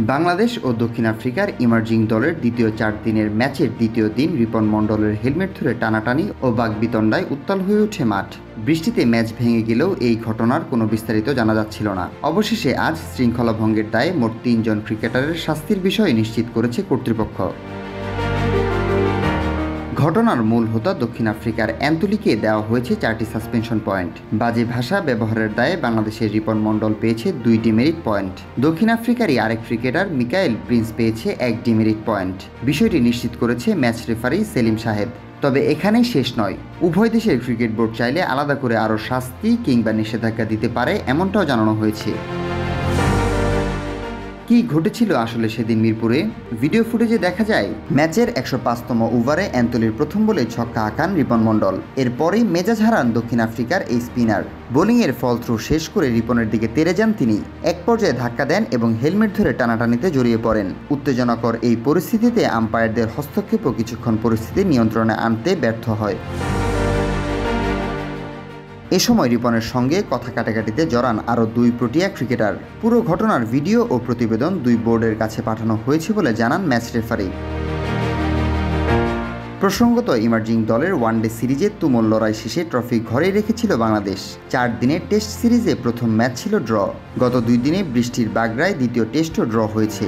বাংলাদেশ ও দক্ষিণ আফ্রিকার ইমার্জিং দলের দ্বিতীয় 4 দিনের ম্যাচের দ্বিতীয় দিন রিপন মণ্ডলের হেলমেট ধরে টানাটানি ও বাকবিতণ্ডায় উত্তাল হয়ে ওঠে মাঠ। বৃষ্টিতে ম্যাচ ভেঙে গেলেও এই ঘটনার কোনো বিস্তারিত জানা যাচ্ছিল না। অবশেষে আজ শৃঙ্খলা ভঙ্গের দায়ে মোট 3 জন ক্রিকেটারের শাস্তির বিষয় নিশ্চিত করেছে কর্তৃপক্ষ। ঘটনার মূল হোতা দক্ষিণ আফ্রিকার অ্যান্থোনিকে দেওয়া হয়েছে 4টি সাসপেনশন পয়েন্ট। বাজে ভাষা ব্যবহারের দায়ে বাংলাদেশের রিপন মণ্ডল পেয়েছে 2 ডিমেরিট পয়েন্ট। দক্ষিণ আফ্রিকারই আরেক ক্রিকেটার মিকাইল প্রিন্স পেয়েছে 1 ডিমেরিট পয়েন্ট। বিষয়টি নিশ্চিত করেছে ম্যাচ রেফারি সেলিম শাহেদ। তবে এখানেই শেষ নয়, উভয় দেশের ক্রিকেট বোর্ড চাইলে আলাদা করে আরও শাস্তি কিংবা নিষেধাজ্ঞা দিতে পারে, এমনটাও জানানো হয়েছে। কি ঘটেছিল আসলে সেদিন মিরপুরে? ভিডিও ফুটেজে দেখা যায় ম্যাচের 105তম ওভারে অ্যান্থনির প্রথম বলে ছক্কা হাঁকান রিপন মণ্ডল। এরপরেই মেজাজ হারান দক্ষিণ আফ্রিকার এই স্পিনার। বোলিংয়ের ফল থ্রু শেষ করে রিপনের দিকে তেড়ে যান তিনি। এক পর্যায়ে ধাক্কা দেন এবং হেলমেট ধরে টানাটানিতে জড়িয়ে পড়েন। উত্তেজনাকর এই পরিস্থিতিতে আম্পায়ারদের হস্তক্ষেপও কিছুক্ষণ পরিস্থিতি নিয়ন্ত্রণে আনতে ব্যর্থ হয়। এ সময় রিপনের সঙ্গে কথা কাটাকাটিতে জড়ান আরও 2 প্রোটিয়া ক্রিকেটার। পুরো ঘটনার ভিডিও ও প্রতিবেদন 2 বোর্ডের কাছে পাঠানো হয়েছে বলে জানান ম্যাচ রেফারি। প্রসঙ্গত, ইমার্জিং দলের ওয়ানডে সিরিজে তুমুল লড়াই শেষে ট্রফি ঘরেই রেখেছিল বাংলাদেশ। 4 দিনের টেস্ট সিরিজে প্রথম ম্যাচ ছিল ড্র। গত 2 দিনে বৃষ্টির বাগড়ায় দ্বিতীয় টেস্টও ড্র হয়েছে।